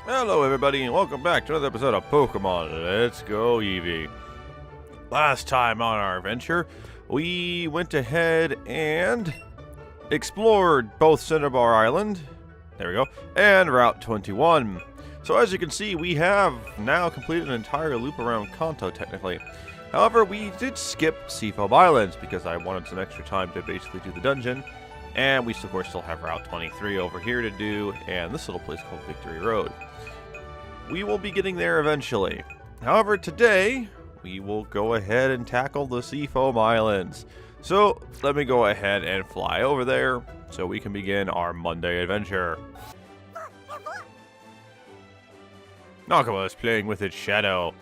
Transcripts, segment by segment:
Hello everybody and welcome back to another episode of Pokemon Let's Go Eevee. Last time on our adventure, we went ahead and explored both Cinnabar Island, there we go, and Route 21. So as you can see, we have now completed an entire loop around Kanto technically. However, we did skip Seafoam Islands because I wanted some extra time to basically do the dungeon. And we, of course, still have Route 23 over here to do, and this little place called Victory Road. We will be getting there eventually. However, today, we will go ahead and tackle the Seafoam Islands. So, let me go ahead and fly over there so we can begin our Monday adventure. Nakama is playing with its shadow.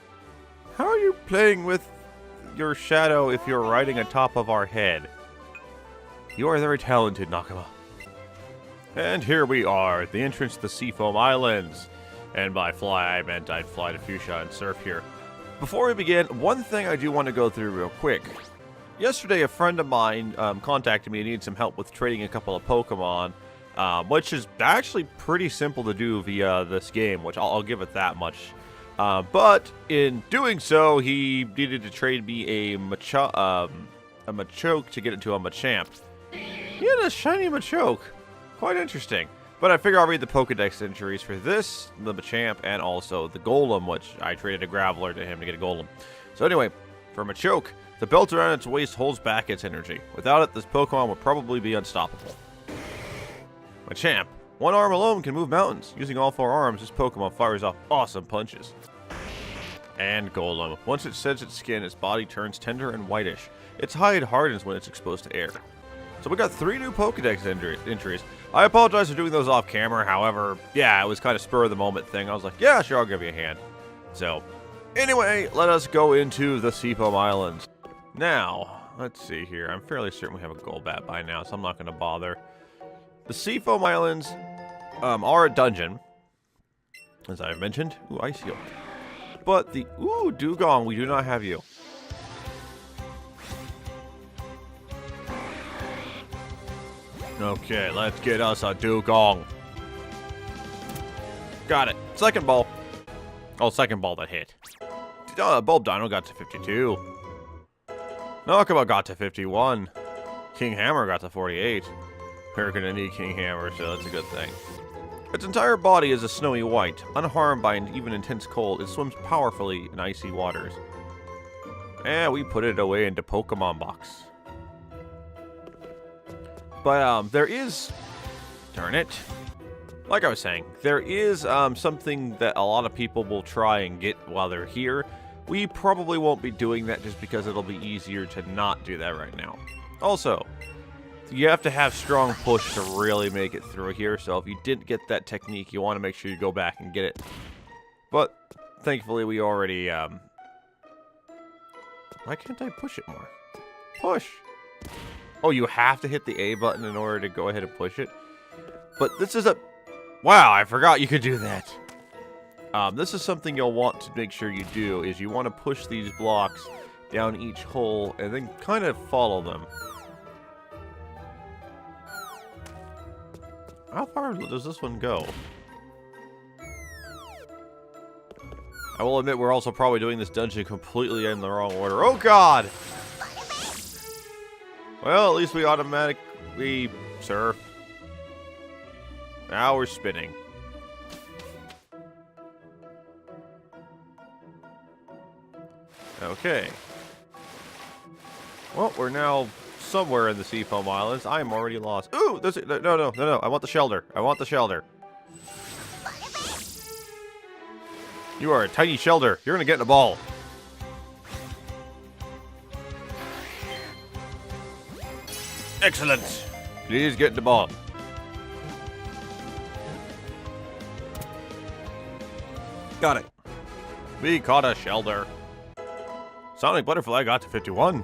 How are you playing with your shadow if you're riding atop of our head? You are very talented, Nakama. And here we are at the entrance to the Seafoam Islands. And by fly, I meant I'd fly to Fuchsia and surf here. Before we begin, one thing I do want to go through real quick. Yesterday, a friend of mine contacted me and needed some help with trading a couple of Pokemon, which is actually pretty simple to do via this game, which I'll give it that much. But in doing so, he needed to trade me a Machoke to get into a Machamp. He had a shiny Machoke. Quite interesting. But I figure I'll read the Pokedex entries for this, the Machamp, and also the Golem, which I traded a Graveler to him to get a Golem. So anyway, for Machoke, the belt around its waist holds back its energy. Without it, this Pokemon would probably be unstoppable. Machamp. One arm alone can move mountains. Using all four arms, this Pokemon fires off awesome punches. And Golem. Once it sheds its skin, its body turns tender and whitish. Its hide hardens when it's exposed to air. So we got 3 new Pokedex entries. I apologize for doing those off camera. However, yeah, it was kind of spur of the moment thing. I was like, yeah, sure, I'll give you a hand. So, anyway, let us go into the Seafoam Islands. Now, let's see here. I'm fairly certain we have a Golbat by now, so I'm not going to bother. The Seafoam Islands are a dungeon, as I've mentioned. Ooh, Icy. But the Dugong, we do not have you. Okay, let's get us a Dugong. Got it. Second ball. Oh, second ball that hit. Bulb Dino got to 52. Nakama got to 51. King Hammer got to 48. We're gonna need King Hammer, so that's a good thing. Its entire body is a snowy white. Unharmed by even intense cold, it swims powerfully in icy waters. And we put it away into Pokemon Box. But there is, darn it, like I was saying, there is something that a lot of people will try and get while they're here. We probably won't be doing that just because it'll be easier to not do that right now. Also, you have to have strong push to really make it through here, so if you didn't get that technique, you want to make sure you go back and get it. But, thankfully, we already, why can't I push it more? Push! Oh, you have to hit the A button in order to go ahead and push it? But this is a... Wow, I forgot you could do that. This is something you'll want to make sure you do, is you want to push these blocks down each hole and then kind of follow them. How far does this one go? I will admit we're also probably doing this dungeon completely in the wrong order. Oh god! Well, at least we automatically surf. Now we're spinning. Okay. Well, we're now somewhere in the Seafoam Islands. I am already lost. Ooh! No. I want the shelter. I want the shelter. You are a tiny shelter. You're gonna get in a ball. Excellent. Please get the ball. Got it. We caught a shelter. Sonic Butterfly got to 51.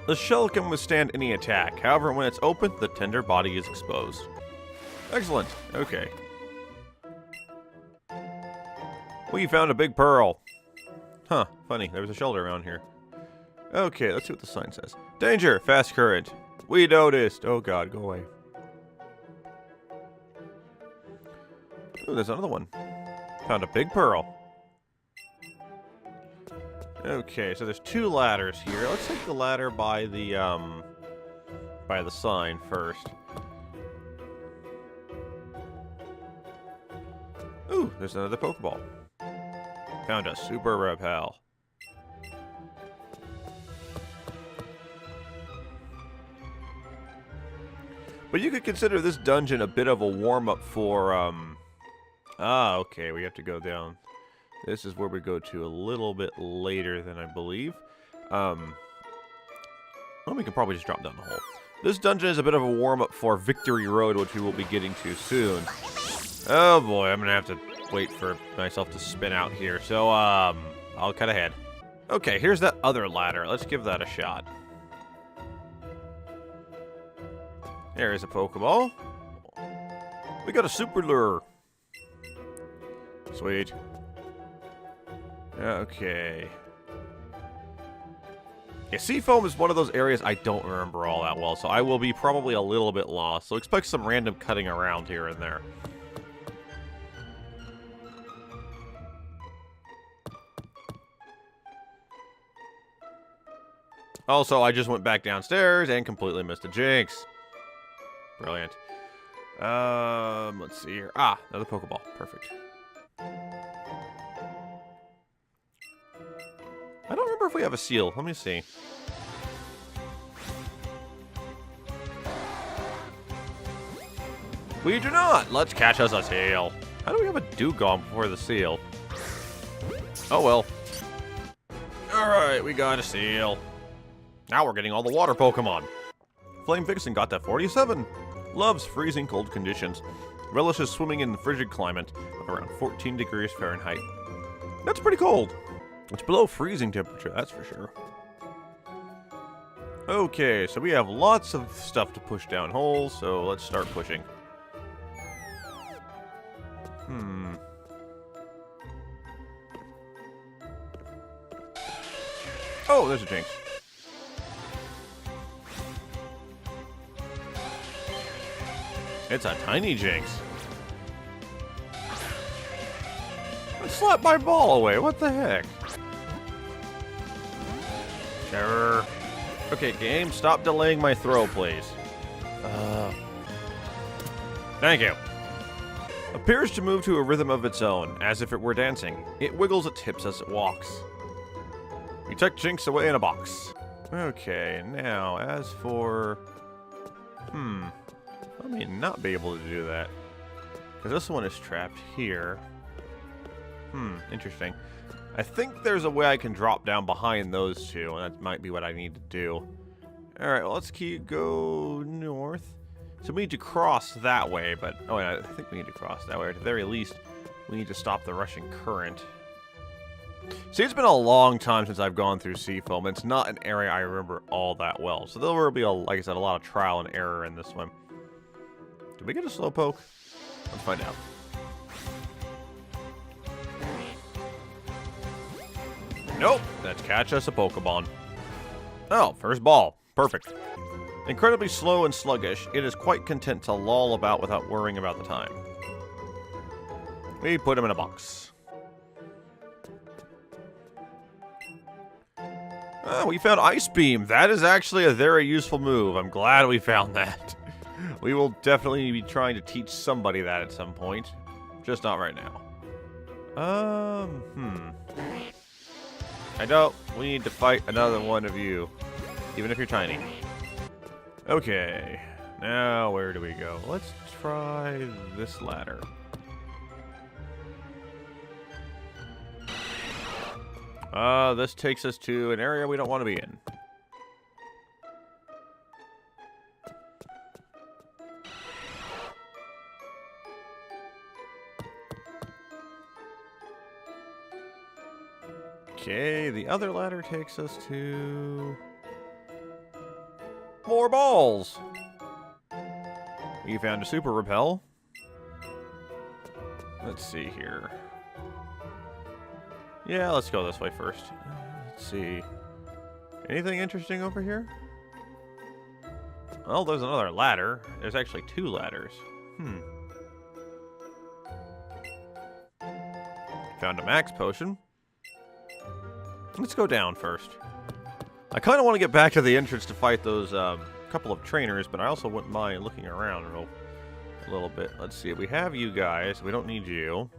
The shell can withstand any attack. However, when it's open, the tender body is exposed. Excellent. Okay. We found a big pearl. Huh. Funny. There was a shelter around here. Okay, let's see what the sign says. Danger! Fast current. We noticed. Oh god, go away. Ooh, there's another one. Found a big pearl. Okay, so there's 2 ladders here. Let's take the ladder by the sign first. Ooh, there's another Pokeball. Found a Super Repel. But you could consider this dungeon a bit of a warm-up for, okay, we have to go down. This is where we go to a little bit later than I believe. Well, we can probably just drop down the hole. This dungeon is a bit of a warm-up for Victory Road, which we will be getting to soon. Oh boy, I'm gonna have to wait for myself to spin out here. So, I'll cut ahead. Okay, here's that other ladder. Let's give that a shot. There is a Pokeball. We got a Super Lure. Sweet. Okay. Yeah, Seafoam is one of those areas I don't remember all that well, so I will be probably a little bit lost. So expect some random cutting around here and there. Also, I just went back downstairs and completely missed a Jinx. Brilliant. Let's see here. Ah, another Pokeball. Perfect. I don't remember if we have a seal. Let me see. We do not. Let's catch us a seal. How do we have a Dugong before the seal? Oh well. Alright, we got a seal. Now we're getting all the water Pokemon. Flame Vixen got that 47. Loves freezing cold conditions. Relishes swimming in the frigid climate of around 14 degrees Fahrenheit. That's pretty cold. It's below freezing temperature, that's for sure. Okay, so we have lots of stuff to push down holes, so let's start pushing. Oh, there's a Jinx. It's a tiny Jinx. I slapped my ball away, what the heck? Sure. Okay, game, stop delaying my throw, please. Thank you. Appears to move to a rhythm of its own, as if it were dancing. It wiggles its hips as it walks. We tuck Jinx away in a box. Okay, now, as for... I may not be able to do that. Because this one is trapped here. Interesting. I think there's a way I can drop down behind those two, and that might be what I need to do. Alright, well, let's go north. So we need to cross that way, but... Oh, yeah, I think we need to cross that way. At the very least, we need to stop the rushing current. See, it's been a long time since I've gone through Seafoam. It's not an area I remember all that well. So there will be, like I said, a lot of trial and error in this one. Did we get a Slowpoke? Let's find out. Nope. Let's catch us a Pokemon. Oh, first ball. Perfect. Incredibly slow and sluggish, it is quite content to loll about without worrying about the time. We put him in a box. Oh, we found Ice Beam. That is actually a very useful move. I'm glad we found that. We will definitely be trying to teach somebody that at some point. Just not right now. I don't. We need to fight another one of you. Even if you're tiny. Okay. Now, where do we go? Let's try this ladder. This takes us to an area we don't want to be in. Okay, the other ladder takes us to... more balls! We found a Super Repel. Let's see here. Yeah, let's go this way first. Let's see. Anything interesting over here? Well, there's another ladder. There's actually two ladders. Found a max potion. Let's go down first. I kind of want to get back to the entrance to fight those couple of trainers, but I also wouldn't mind looking around a little bit. Let's see. We have you guys. We don't need you.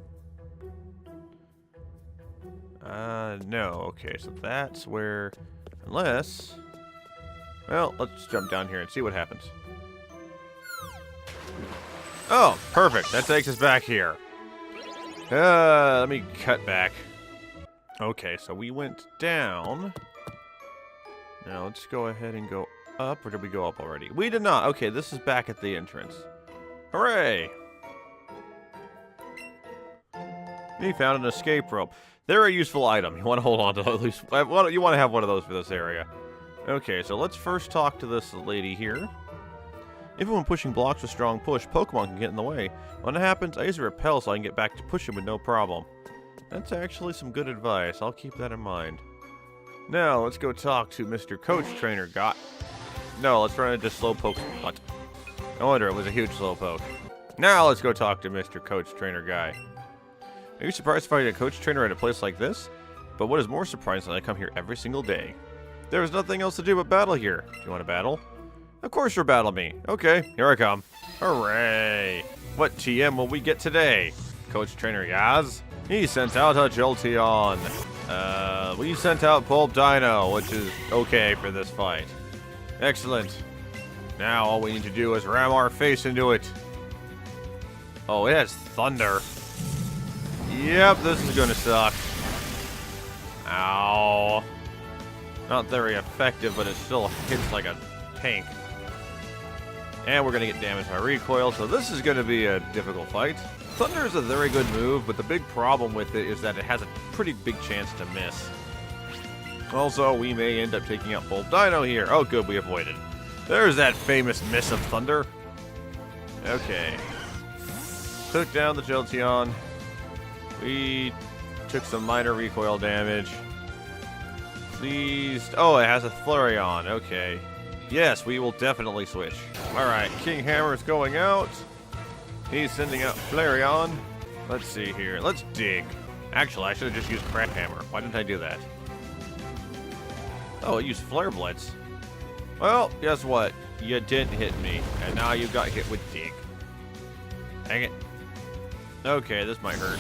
No. Okay, so that's where... Unless... Well, let's jump down here and see what happens. Oh, perfect. That takes us back here. Let me cut back. Okay, so we went down. Now, let's go ahead and go up. Or did we go up already? We did not. Okay, this is back at the entrance. Hooray! We found an escape rope. They're a useful item. You want to hold on to at least. You want to have one of those for this area. Okay, so let's first talk to this lady here. Even when pushing blocks with strong push, Pokemon can get in the way. When it happens, I use a repel so I can get back to pushing with no problem. That's actually some good advice. I'll keep that in mind. Now, let's go talk to Mr. Coach Trainer Guy. No, let's run into Slowpoke. What? No wonder it was a huge Slowpoke. Now, let's go talk to Mr. Coach Trainer Guy. Are you surprised to find a coach trainer at a place like this? But what is more surprising is I come here every single day. There is nothing else to do but battle here. Do you want to battle? Of course you'll battle me. Okay, here I come. Hooray! What TM will we get today? Coach Trainer Yaz? He sent out a Jolteon. We sent out Bulb Dino, which is okay for this fight. Excellent. Now all we need to do is ram our face into it. Oh, it has thunder. Yep, this is gonna suck. Ow. Not very effective, but it still hits like a tank. And we're gonna get damaged by recoil, so this is gonna be a difficult fight. Thunder is a very good move, but the big problem with it is that it has a pretty big chance to miss. Also, we may end up taking out Bulb Dino here. Oh, good, we avoided. There's that famous miss of thunder. Okay. Took down the Jolteon. We took some minor recoil damage. Please. Oh, it has a Flareon. Okay. Yes, we will definitely switch. Alright, King Hammer's going out. He's sending out Flareon. Let's see here. Let's dig. Actually, I should have just used Crap Hammer. Why didn't I do that? Oh, I used Flare Blitz. Well, guess what? You didn't hit me, and now you got hit with Dig. Dang it. Okay, this might hurt.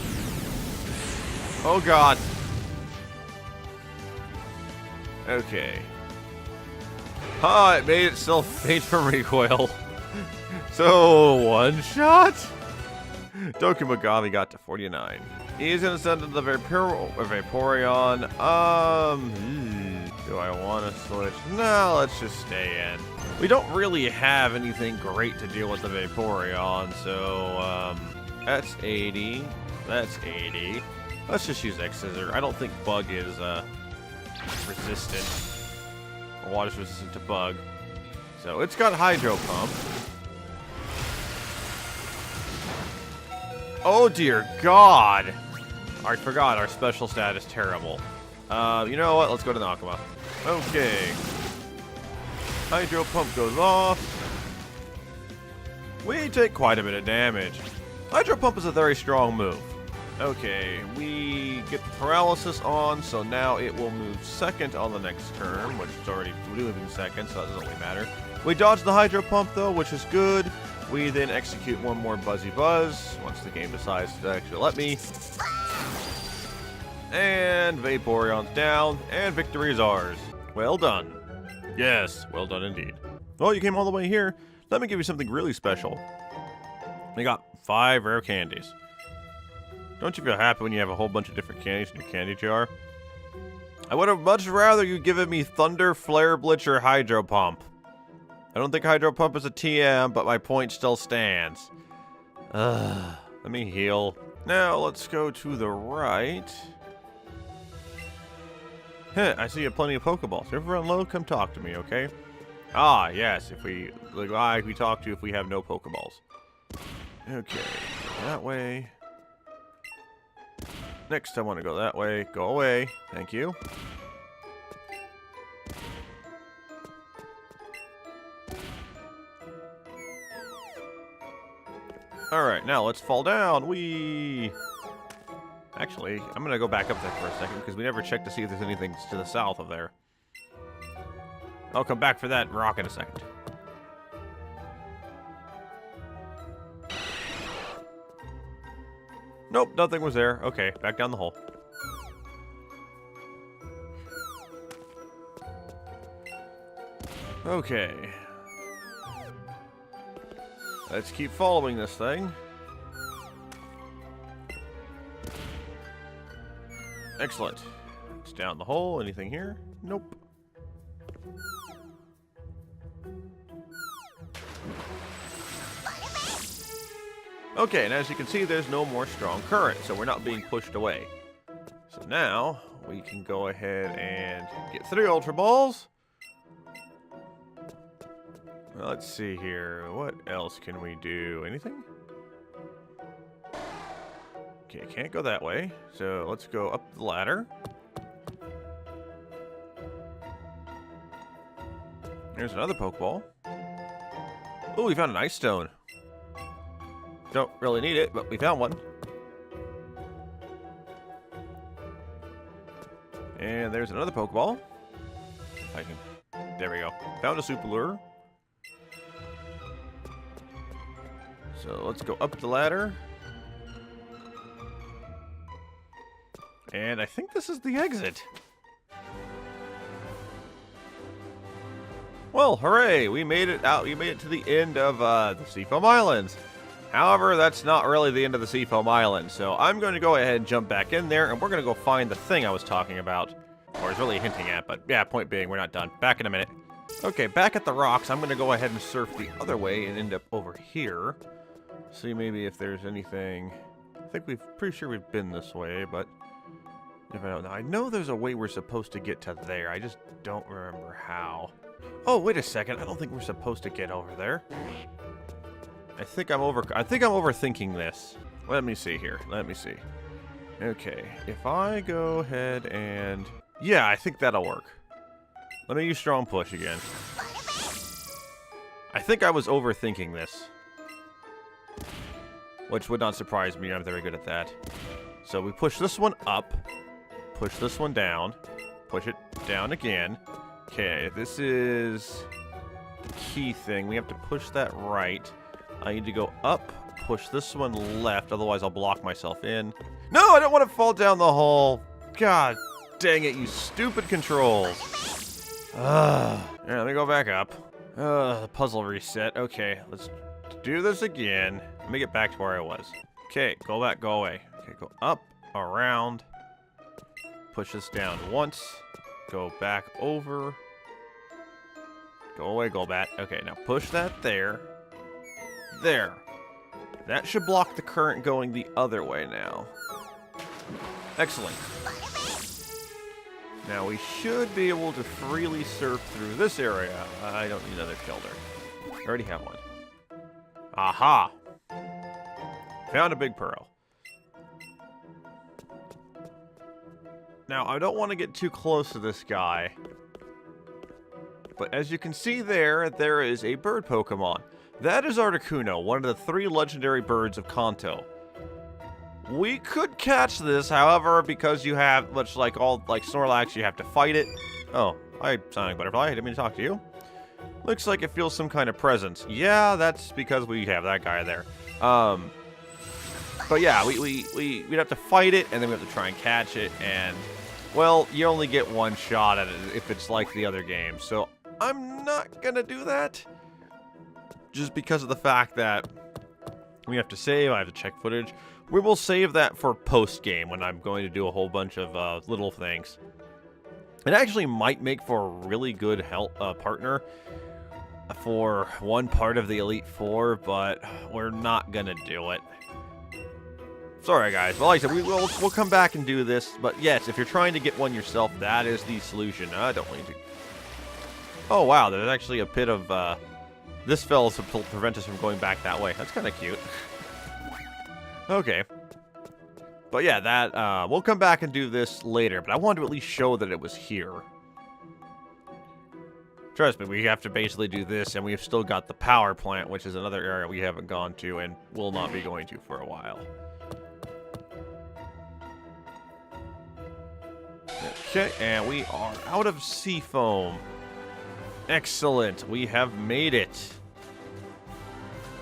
Oh, God. Okay. Ah, it made itself faint from recoil. So, one shot? Dokimagami got to 49. He's gonna send in the Vaporeon. Do I want to switch? No, let's just stay in. We don't really have anything great to deal with the Vaporeon, so, that's 80. That's 80. Let's just use X-Scissor. I don't think Bug is, resistant. Or water's resistant to Bug. So, it's got Hydro Pump. Oh, dear God! I forgot our special stat is terrible. You know what? Let's go to Nakama. Okay. Hydro Pump goes off. We take quite a bit of damage. Hydro Pump is a very strong move. Okay, we get the paralysis on, so now it will move second on the next turn, which is already moving second, so that doesn't really matter. We dodge the Hydro Pump, though, which is good. We then execute one more Buzzy Buzz, once the game decides to actually let me. And Vaporeon's down, and victory is ours. Well done. Yes, well done indeed. Oh, you came all the way here? Let me give you something really special. We got 5 rare candies. Don't you feel happy when you have a whole bunch of different candies in your candy jar? I would have much rather you given me Thunder, Flare Blitz, or Hydro Pump. I don't think Hydro Pump is a TM, but my point still stands. Let me heal. Now, let's go to the right. Heh, I see you have plenty of Pokeballs. If you ever run low, come talk to me, okay? Ah, yes, the guy we talk to if we have no Pokeballs. Okay, that way. Next, I want to go that way. Go away. Thank you. Alright, now let's fall down. Whee! Actually, I'm going to go back up there for a second because we never checked to see if there's anything to the south of there. I'll come back for that rock in a second. Nope, nothing was there. Okay, back down the hole. Okay. Let's keep following this thing. Excellent. It's down the hole. Anything here? Nope. Okay, and as you can see, there's no more strong current, so we're not being pushed away. So now, we can go ahead and get 3 Ultra Balls. Well, let's see here. What else can we do? Anything? Okay, can't go that way. So let's go up the ladder. There's another Pokeball. Oh, we found an Ice Stone. Don't really need it, but we found one. And there's another Pokeball. I can. There we go. Found a Super Lure. So let's go up the ladder. And I think this is the exit. Well, hooray! We made it out. We made it to the end of the Seafoam Islands. However, that's not really the end of the Seafoam Islands. So I'm going to go ahead and jump back in there, and we're going to go find the thing I was talking about. Or is really hinting at, but yeah, point being, we're not done. Back in a minute. Okay, back at the rocks, I'm going to go ahead and surf the other way and end up over here. See maybe if there's anything. I think pretty sure we've been this way, but if I don't know. I know there's a way we're supposed to get to there. I just don't remember how. Oh, wait a second. I don't think we're supposed to get over there. I think I'm overthinking this. Let me see here. Let me see. Okay, if I go ahead and yeah, I think that'll work. Let me use Strong Push again. I think I was overthinking this. Which would not surprise me. I'm very good at that. So we push this one up. Push this one down. Push it down again. Okay, this is the key thing. We have to push that right. I need to go up. Push this one left. Otherwise, I'll block myself in. No, I don't want to fall down the hole. God dang it, you stupid controls. Here, let me go back up. The puzzle reset. Okay, let's do this again. Let me get back to where I was. Okay, go back, go away. Okay, go up, around. Push this down once. Go back over. Go away, Golbat. Okay, now push that there. There. That should block the current going the other way now. Excellent. Now we should be able to freely surf through this area. I don't need another shelter. I already have one. Aha! Found a big pearl. Now, I don't want to get too close to this guy. But as you can see there, there is a bird Pokemon. That is Articuno, one of the 3 legendary birds of Kanto. We could catch this, however, because you have, much like Snorlax, you have to fight it. Oh, hi, Sonic Butterfly. I didn't mean to talk to you. Looks like it feels some kind of presence. Yeah, that's because we have that guy there. But yeah, we'd have to fight it, and then we have to try and catch it, and, well, you only get one shot at it if it's like the other game. So I'm not gonna do that. Just because of the fact that we have to save, I have to check footage. We will save that for post-game when I'm going to do a whole bunch of little things. It actually might make for a really good partner for one part of the Elite Four, but we're not gonna do it. Sorry, guys. Well, like I said, we'll come back and do this. But yes, if you're trying to get one yourself, that is the solution. I don't need to. Oh wow, there's actually a pit of. This fell to prevent us from going back that way. That's kind of cute. Okay. But yeah, that we'll come back and do this later. But I wanted to at least show that it was here. Trust me, we have to basically do this, and we've still got the power plant, which is another area we haven't gone to and will not be going to for a while. Okay, and we are out of Seafoam. Excellent, we have made it.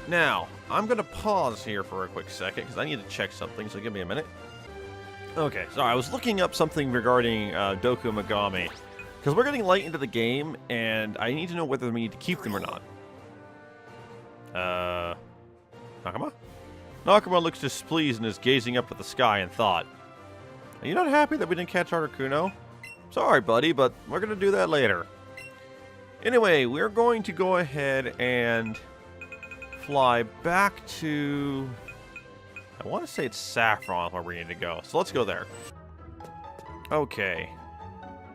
Now, I'm going to pause here for a quick second, because I need to check something, so give me a minute. Okay, sorry, I was looking up something regarding Doku Megami, because we're getting late into the game, and I need to know whether we need to keep them or not. Nakama? Nakama looks displeased and is gazing up at the sky in thought. Are you not happy that we didn't catch Articuno? Sorry, buddy, but we're going to do that later. Anyway, we're going to go ahead and fly back to... I want to say it's Saffron where we need to go, so let's go there. Okay.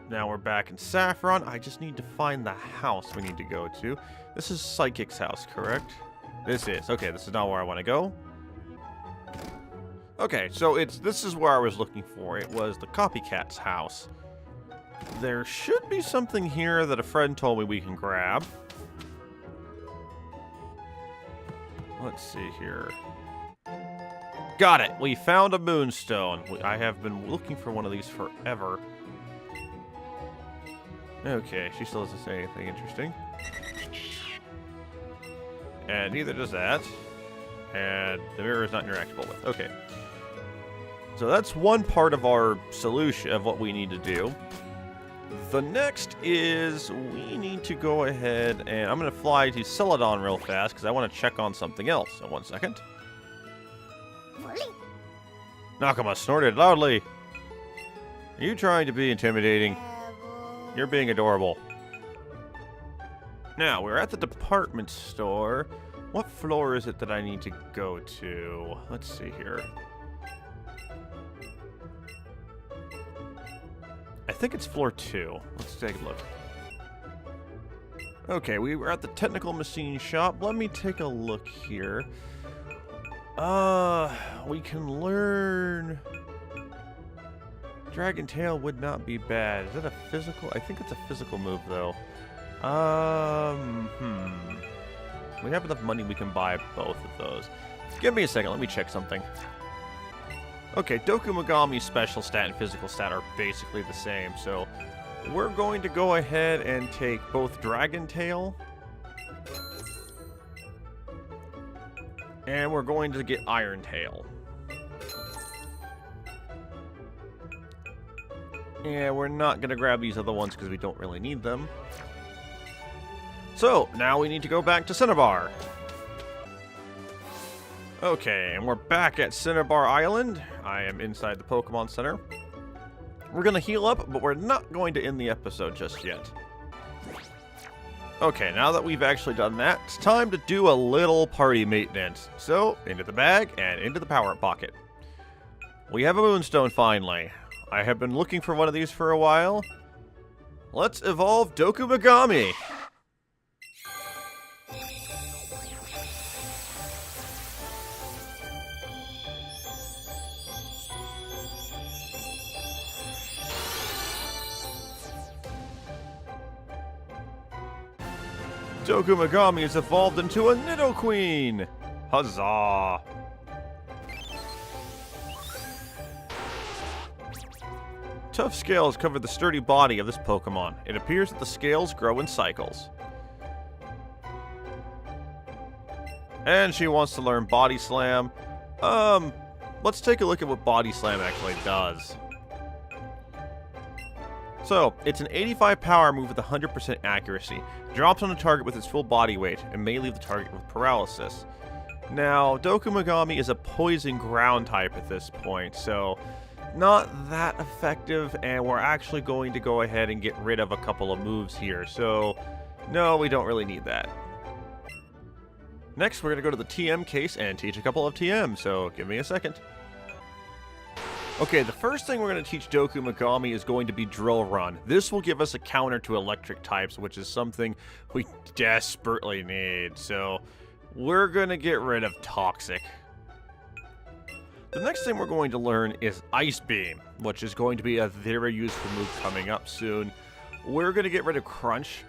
Now we're back in Saffron. I just need to find the house we need to go to. This is Psychic's house, correct? This is. Okay, this is not where I want to go. Okay, so this is where I was looking for. It was the copycat's house. There should be something here that a friend told me we can grab. Let's see here. Got it! We found a moonstone. I have been looking for one of these forever. Okay, she still doesn't say anything interesting. And neither does that. And the mirror is not interactable with. Okay. So that's one part of our solution of what we need to do. The next is we need to go ahead and I'm going to fly to Celadon real fast because I want to check on something else. So 1 second. Nakama snorted loudly. Are you trying to be intimidating? You're being adorable. Now, we're at the department store. What floor is it that I need to go to? Let's see here. I think it's floor 2. Let's take a look. Okay, we were at the technical machine shop. Let me take a look here. We can learn... Dragon Tail would not be bad. Is that a physical? I think it's a physical move, though. We have enough money we can buy both of those. Give me a second. Let me check something. Okay, Doku Megami's special stat and physical stat are basically the same, so we're going to go ahead and take both Dragon Tail and we're going to get Iron Tail. And we're not going to grab these other ones because we don't really need them. So, now we need to go back to Cinnabar. Okay, and we're back at Cinnabar Island. I am inside the Pokemon Center. We're going to heal up, but we're not going to end the episode just yet. Okay, now that we've actually done that, it's time to do a little party maintenance. So, into the bag and into the power pocket. We have a Moonstone finally. I have been looking for one of these for a while. Let's evolve Doku Megami! Doku Megami is evolved into a Nidoqueen! Huzzah! Tough scales cover the sturdy body of this Pokemon. It appears that the scales grow in cycles. And she wants to learn Body Slam. Let's take a look at what Body Slam actually does. So, it's an 85 power move with 100% accuracy. Drops on a target with its full body weight, and may leave the target with paralysis. Now, Doku Megami is a poison ground type at this point, so not that effective, and we're actually going to go ahead and get rid of a couple of moves here, so no, we don't really need that. Next, we're going to go to the TM case and teach a couple of TM, so give me a second. Okay, the first thing we're going to teach Doku Megami is going to be Drill Run. This will give us a counter to electric types, which is something we desperately need, so we're going to get rid of Toxic. The next thing we're going to learn is Ice Beam, which is going to be a very useful move coming up soon. We're going to get rid of Crunch.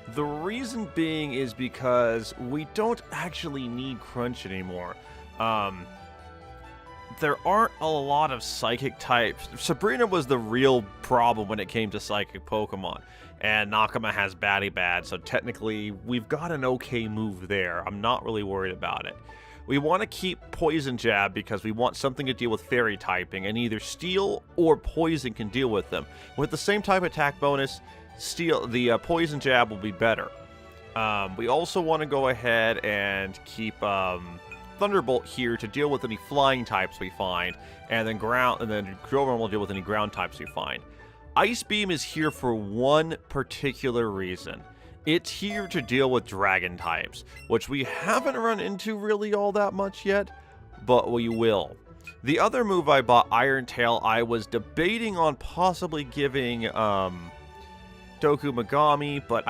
The reason being is because we don't actually need Crunch anymore. there aren't a lot of psychic types. Sabrina was the real problem when it came to psychic Pokemon. And Nakama has Batty Bad, so technically we've got an okay move there. I'm not really worried about it. We want to keep Poison Jab because we want something to deal with Fairy typing, and either Steel or Poison can deal with them. With the same type attack bonus, the Poison Jab will be better. We also want to go ahead and keep Thunderbolt here to deal with any flying types we find, and then Grover will deal with any ground types we find. Ice Beam is here for one particular reason. It's here to deal with dragon types, which we haven't run into really all that much yet, but we will. The other move I bought, Iron Tail, I was debating on possibly giving Doku Megami, but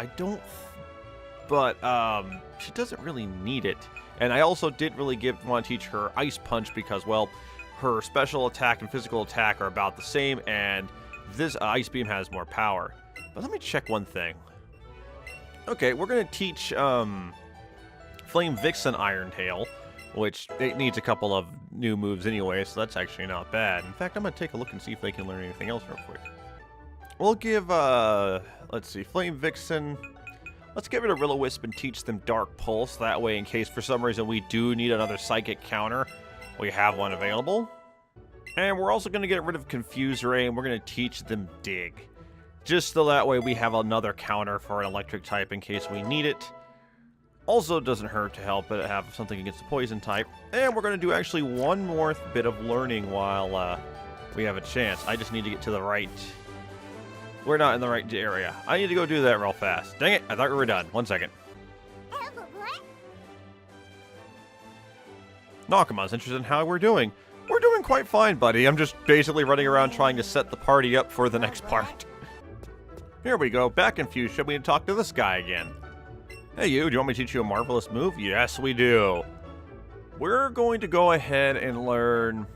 she doesn't really need it. And I also didn't really want to teach her Ice Punch because, well, her special attack and physical attack are about the same, and this Ice Beam has more power. But let me check one thing. Okay, we're going to teach Flame Vixen Iron Tail, which it needs a couple of new moves anyway, so that's actually not bad. In fact, I'm going to take a look and see if they can learn anything else real quick. We'll give, let's see, Flame Vixen. Let's get rid of Will-O-Wisp and teach them Dark Pulse. That way, in case for some reason we do need another Psychic counter, we have one available. And we're also going to get rid of Confuse Ray, and we're going to teach them Dig. Just so that way we have another counter for an electric type in case we need it. Also doesn't hurt to help it have something against the poison type. And we're going to do actually one more bit of learning while we have a chance. I just need to get to the right... We're not in the right area. I need to go do that real fast. Dang it, I thought we were done. 1 second. Nakama's interested in how we're doing. We're doing quite fine, buddy. I'm just basically running around trying to set the party up for the next part. Here we go, back in Fuchsia. We need to talk to this guy again. Hey you, do you want me to teach you a marvelous move? Yes, we do. We're going to go ahead and learn...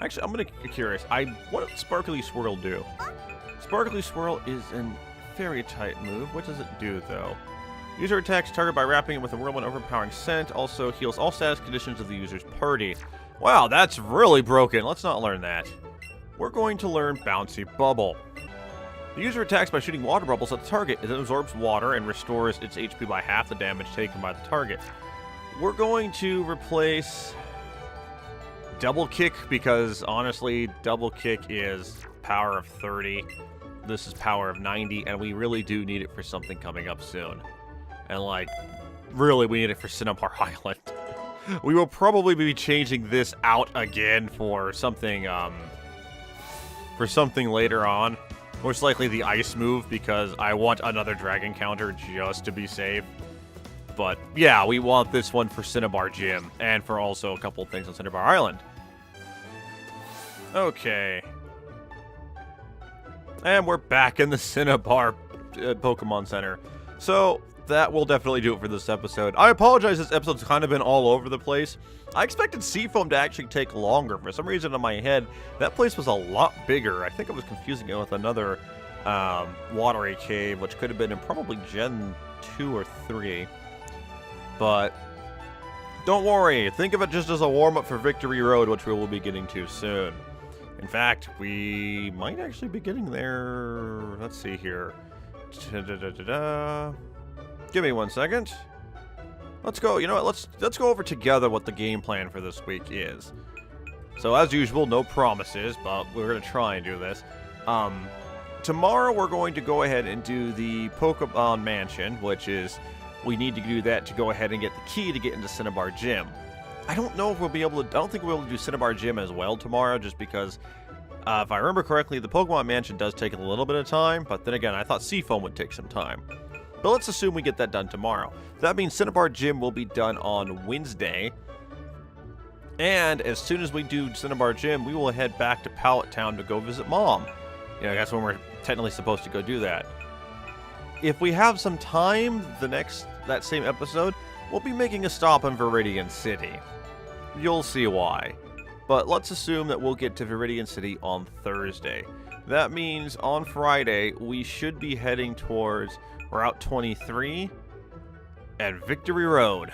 Actually, I'm going to get curious. What does Sparkly Swirl do? Sparkly Swirl is a fairy type move. What does it do, though? User attacks target by wrapping it with a whirlwind overpowering scent. Also heals all status conditions of the user's party. Wow, that's really broken. Let's not learn that. We're going to learn Bouncy Bubble. The user attacks by shooting water bubbles at the target. It absorbs water and restores its HP by half the damage taken by the target. We're going to replace Double Kick because, honestly, Double Kick is power of 30. This is power of 90, and we really do need it for something coming up soon. And, like, really, we need it for Cinnabar Island. We will probably be changing this out again for something later on. Most likely the ice move, because I want another dragon counter just to be safe. But, yeah, we want this one for Cinnabar Gym, and for also a couple of things on Cinnabar Island. Okay. And we're back in the Cinnabar Pokemon Center. So, that will definitely do it for this episode. I apologize, this episode's kind of been all over the place. I expected Seafoam to actually take longer. For some reason in my head, that place was a lot bigger. I think I was confusing it with another watery cave, which could have been in probably Gen 2 or 3. But don't worry, think of it just as a warm-up for Victory Road, which we will be getting to soon. In fact, we might actually be getting there. Let's see here. Give me 1 second. Let's go. You know what? Let's go over together what the game plan for this week is. So as usual, no promises, but we're gonna try and do this. Tomorrow we're going to go ahead and do the Pokemon Mansion, which is we need to do that to go ahead and get the key to get into Cinnabar Gym. I don't know if we'll be able to. I don't think we'll be able to do Cinnabar Gym as well tomorrow, just because. If I remember correctly, the Pokemon Mansion does take a little bit of time, but then again, I thought Seafoam would take some time. But let's assume we get that done tomorrow. That means Cinnabar Gym will be done on Wednesday. And as soon as we do Cinnabar Gym, we will head back to Pallet Town to go visit Mom. You know, that's when we're technically supposed to go do that. If we have some time, that same episode, we'll be making a stop in Viridian City. You'll see why. But let's assume that we'll get to Viridian City on Thursday. That means on Friday, we should be heading towards Route 23 and Victory Road.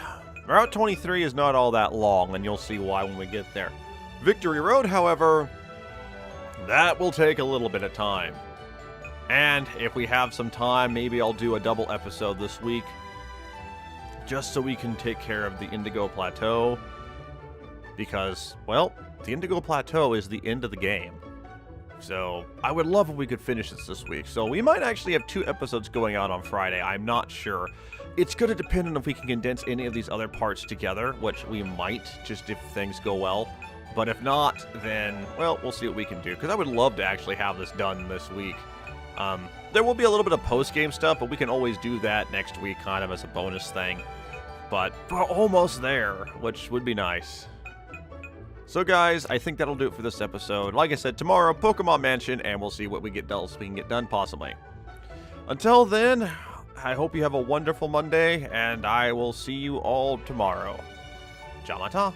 Route 23 is not all that long, and you'll see why when we get there. Victory Road, however, that will take a little bit of time. And if we have some time, maybe I'll do a double episode this week, just so we can take care of the Indigo Plateau, because, well, the Indigo Plateau is the end of the game. So I would love if we could finish this week. So we might actually have 2 episodes going out on Friday. I'm not sure. It's going to depend on if we can condense any of these other parts together, which we might, just if things go well. But if not, then, well, we'll see what we can do, because I would love to actually have this done this week. There will be a little bit of post-game stuff, but we can always do that next week kind of as a bonus thing. But we're almost there, which would be nice. So guys, I think that'll do it for this episode. Like I said, tomorrow, Pokemon Mansion, and we'll see what we can get done, possibly. Until then, I hope you have a wonderful Monday, and I will see you all tomorrow. Jamata.